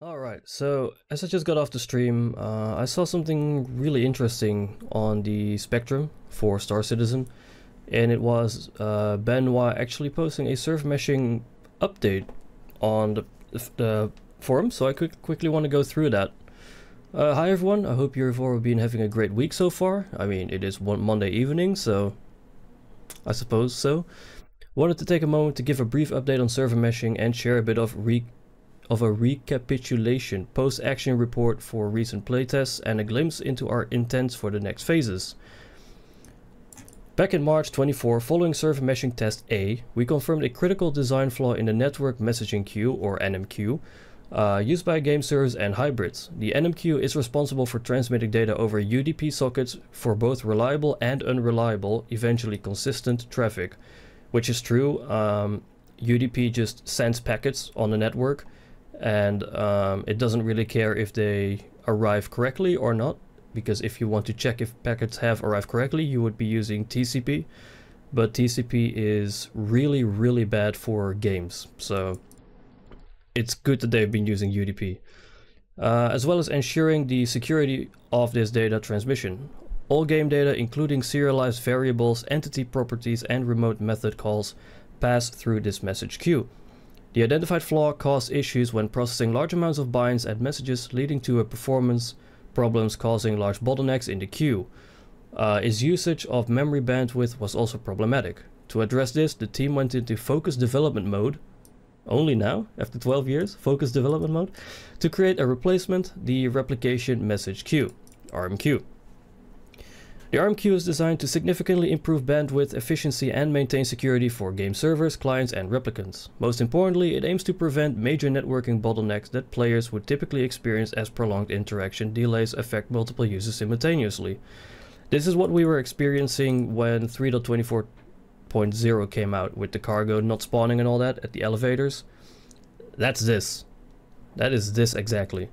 Alright, so as I just got off the stream, I saw something really interesting on the spectrum for Star Citizen, and it was Benoit actually posting a server meshing update on the forum, so I quickly want to go through that. Hi everyone, I hope you've all been having a great week so far. I mean, it is one Monday evening, so I suppose so. Wanted to take a moment to give a brief update on server meshing and share a bit of a recapitulation, post-action report for recent playtests, and a glimpse into our intents for the next phases. Back in March 24, following server meshing test A, we confirmed a critical design flaw in the network messaging queue, or NMQ, used by game servers and hybrids. The NMQ is responsible for transmitting data over UDP sockets for both reliable and unreliable, eventually consistent traffic, which is true. UDP just sends packets on the network, and it doesn't really care if they arrive correctly or not, because if you want to check if packets have arrived correctly, you would be using TCP, but TCP is really bad for games, so it's good that they've been using UDP. As well as ensuring the security of this data transmission. All game data, including serialized variables, entity properties, and remote method calls, pass through this message queue. The identified flaw caused issues when processing large amounts of binds and messages, leading to performance problems causing large bottlenecks in the queue. Its usage of memory bandwidth was also problematic. To address this, the team went into focused development mode, only now, after 12 years, focused development mode, to create a replacement, the replication message queue, RMQ. The RMQ is designed to significantly improve bandwidth efficiency and maintain security for game servers, clients, and replicants. Most importantly, it aims to prevent major networking bottlenecks that players would typically experience as prolonged interaction delays affect multiple users simultaneously. This is what we were experiencing when 3.24.0 came out, with the cargo not spawning and all that at the elevators. That's this. That is this exactly.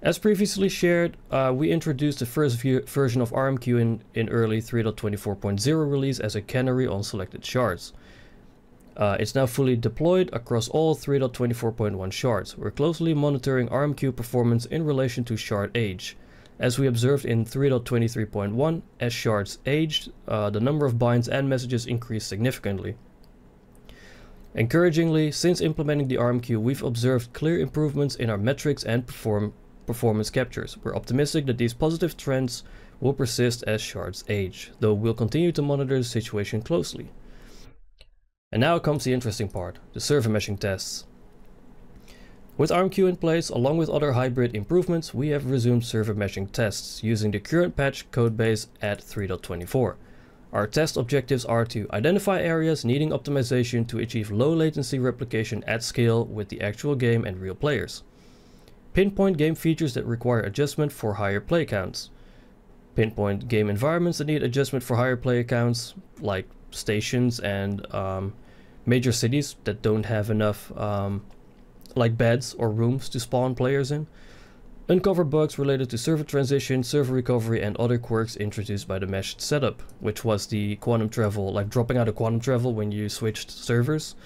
As previously shared, we introduced the first version of RMQ in early 3.24.0 release as a canary on selected shards. It's now fully deployed across all 3.24.1 shards. We're closely monitoring RMQ performance in relation to shard age. As we observed in 3.23.1, as shards aged, the number of binds and messages increased significantly. Encouragingly, since implementing the RMQ, we've observed clear improvements in our metrics and performance captures. We're optimistic that these positive trends will persist as shards age, though we'll continue to monitor the situation closely. And now comes the interesting part, the server meshing tests. With RMQ in place, along with other hybrid improvements, we have resumed server meshing tests using the current patch codebase at 3.24. Our test objectives are to identify areas needing optimization to achieve low latency replication at scale with the actual game and real players. Pinpoint game features that require adjustment for higher play counts. Pinpoint game environments that need adjustment for higher player counts, like stations and major cities that don't have enough like beds or rooms to spawn players in. Uncover bugs related to server transition, server recovery, and other quirks introduced by the meshed setup, which was the quantum travel, like dropping out of quantum travel when you switched servers,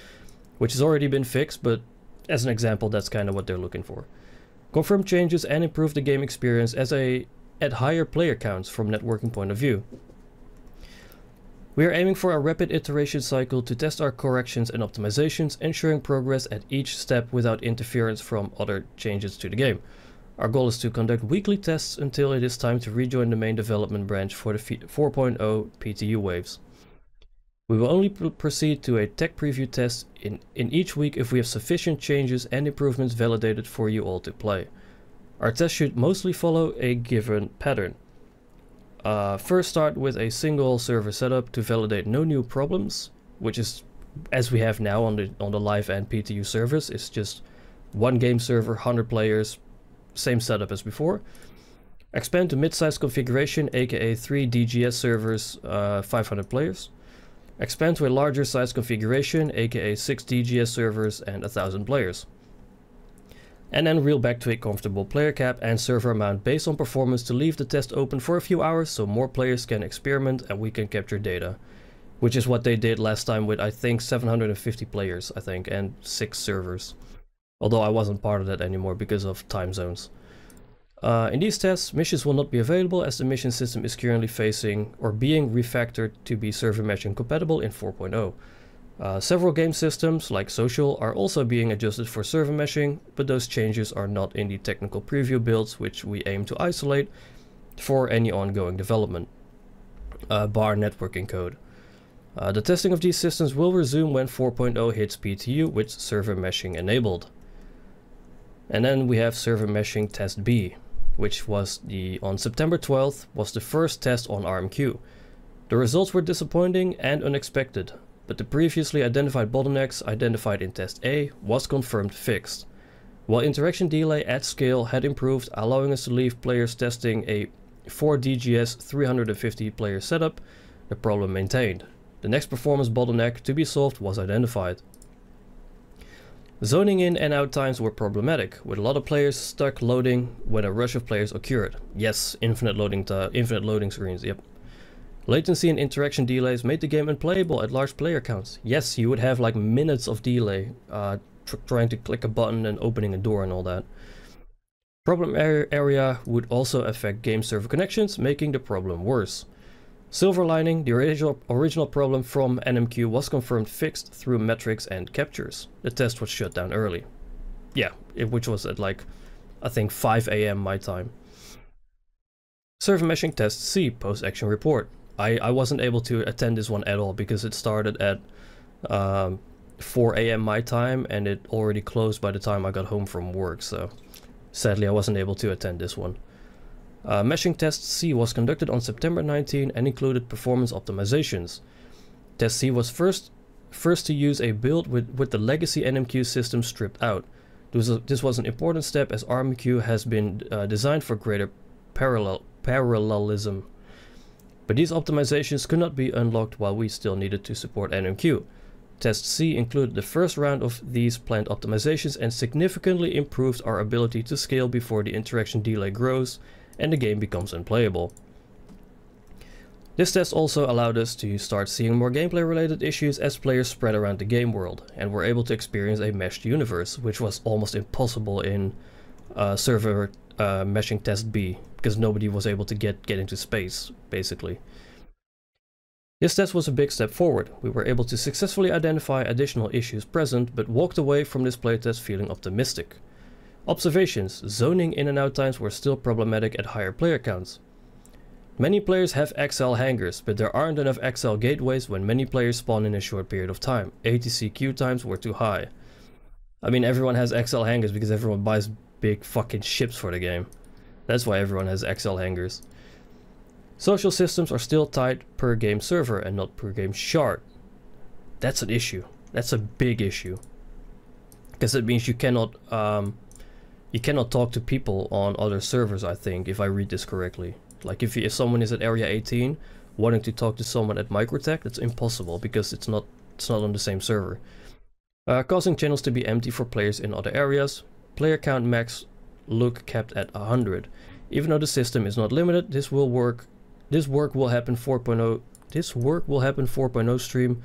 which has already been fixed, but as an example, that's kind of what they're looking for. Confirm changes and improve the game experience at higher player counts from networking point of view. We are aiming for a rapid iteration cycle to test our corrections and optimizations, ensuring progress at each step without interference from other changes to the game. Our goal is to conduct weekly tests until it is time to rejoin the main development branch for the 4.0 PTU waves. We will only proceed to a tech preview test in each week if we have sufficient changes and improvements validated for you all to play. Our test should mostly follow a given pattern. First, start with a single server setup to validate no new problems, which is as we have now on the live and PTU servers. It's just one game server, 100 players, same setup as before. Expand to mid-size configuration, aka 3 DGS servers, 500 players. Expand to a larger size configuration, aka 6 DGS servers and 1000 players. And then reel back to a comfortable player cap and server amount based on performance to leave the test open for a few hours so more players can experiment and we can capture data. Which is what they did last time with, I think, 750 players, and 6 servers. although I wasn't part of that anymore because of time zones. In these tests, missions will not be available as the mission system is currently facing or being refactored to be server meshing compatible in 4.0. Several game systems, like social, are also being adjusted for server meshing, but those changes are not in the technical preview builds, which we aim to isolate for any ongoing development. Bar networking code. The testing of these systems will resume when 4.0 hits PTU with server meshing enabled. And then we have server meshing test B, which was on September 12th was the first test on RMQ. The results were disappointing and unexpected, but the previously identified bottlenecks identified in test A was confirmed fixed. While interaction delay at scale had improved, allowing us to leave players testing a 4DGS 350 player setup, the problem maintained. The next performance bottleneck to be solved was identified. Zoning in and out times were problematic, with a lot of players stuck loading when a rush of players occurred. Yes, infinite loading screens, yep. Latency and interaction delays made the game unplayable at large player counts. Yes, you would have like minutes of delay trying to click a button and opening a door and all that. Problem area would also affect game server connections, making the problem worse. Silver lining, the original problem from NMQ was confirmed fixed through metrics and captures. The test was shut down early. Yeah, which was at like, I think 5 AM my time. Server meshing test C, post-action report. I wasn't able to attend this one at all because it started at 4 AM my time and it already closed by the time I got home from work, so sadly I wasn't able to attend this one. Meshing test C was conducted on September 19 and included performance optimizations. Test C was first to use a build with the legacy NMQ system stripped out. This was an important step as RMQ has been designed for greater parallelism. But these optimizations could not be unlocked while we still needed to support NMQ. Test C included the first round of these planned optimizations and significantly improved our ability to scale before the interaction delay grows and the game becomes unplayable. This test also allowed us to start seeing more gameplay related issues as players spread around the game world and were able to experience a meshed universe, which was almost impossible in server meshing test B because nobody was able to get into space, basically. This test was a big step forward. We were able to successfully identify additional issues present, but walked away from this playtest feeling optimistic. Observations: zoning in and out times were still problematic at higher player counts. Many players have XL hangars, but there aren't enough XL gateways when many players spawn in a short period of time. ATC queue times were too high. I mean, everyone has XL hangars because everyone buys big fucking ships for the game. That's why everyone has XL hangars. Social systems are still tied per game server and not per game shard. That's an issue. That's a big issue. Because it means you cannot talk to people on other servers, I think, if I read this correctly. Like if someone is at area 18 wanting to talk to someone at Microtech, that's impossible because it's not on the same server. Causing channels to be empty for players in other areas. Player count max look kept at 100. Even though the system is not limited, this work will happen 4.0. This work will happen 4.0 stream,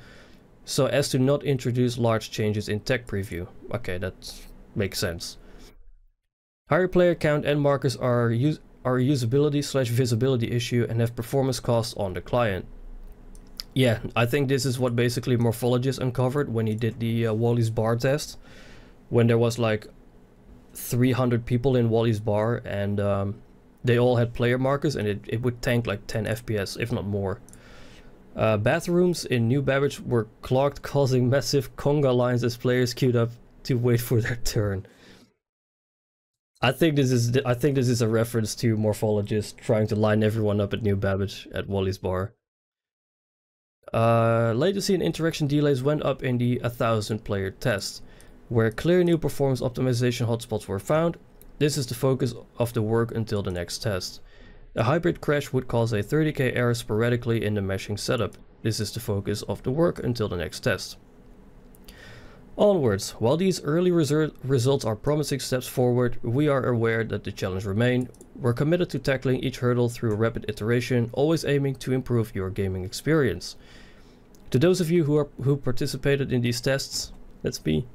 so as to not introduce large changes in tech preview. Okay, that makes sense. Higher player count and markers are a usability/visibility issue and have performance costs on the client. Yeah, I think this is what basically Morphologist uncovered when he did the Wally's bar test, when there was like 300 people in Wally's bar and they all had player markers and it would tank like 10 FPS, if not more. Bathrooms in New Babbage were clogged, causing massive conga lines as players queued up to wait for their turn. I think this is a reference to Morphologist trying to line everyone up at New Babbage at Wally's bar. Latency and interaction delays went up in the 1000 player test, where clear new performance optimization hotspots were found. This is the focus of the work until the next test. A hybrid crash would cause a 30k error sporadically in the meshing setup. This is the focus of the work until the next test. Onwards, while these early results are promising steps forward, we are aware that the challenges remain. We're committed to tackling each hurdle through rapid iteration, always aiming to improve your gaming experience. To those of you who participated in these tests, that's me.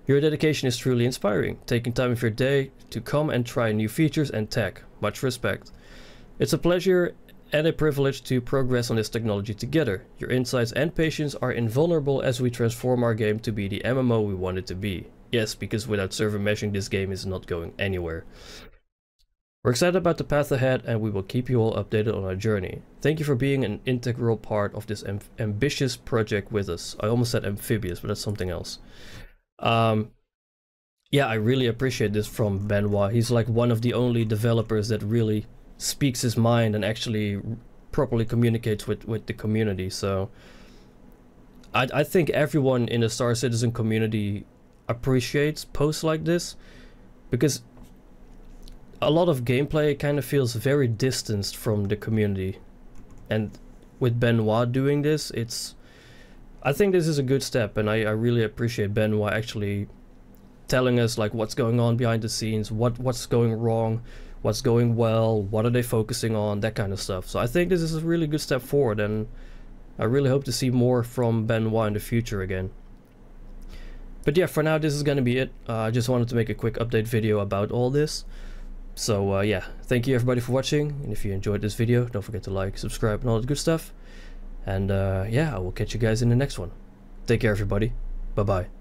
Your dedication is truly inspiring, taking time of your day to come and try new features and tech. Much respect. It's a pleasure and a privilege to progress on this technology together. Your insights and patience are invulnerable as we transform our game to be the MMO we want it to be. Yes, because without server meshing, this game is not going anywhere. We're excited about the path ahead, and we will keep you all updated on our journey. Thank you for being an integral part of this ambitious project with us. I almost said amphibious, but that's something else. Yeah, I really appreciate this from Benoit. He's like one of the only developers that really speaks his mind and actually properly communicates with the community. So I think everyone in the Star Citizen community appreciates posts like this, because a lot of gameplay kind of feels very distanced from the community, and with Benoit doing this, I think this is a good step, and I really appreciate Benoit actually telling us like what's going on behind the scenes, what's going wrong, what's going well, what are they focusing on, that kind of stuff. So I think this is a really good step forward, and I really hope to see more from Benoit in the future again. But yeah, for now this is gonna be it. I just wanted to make a quick update video about all this. So yeah, thank you everybody for watching, and if you enjoyed this video, don't forget to like, subscribe, and all that good stuff. And yeah, I will catch you guys in the next one. Take care everybody. Bye bye.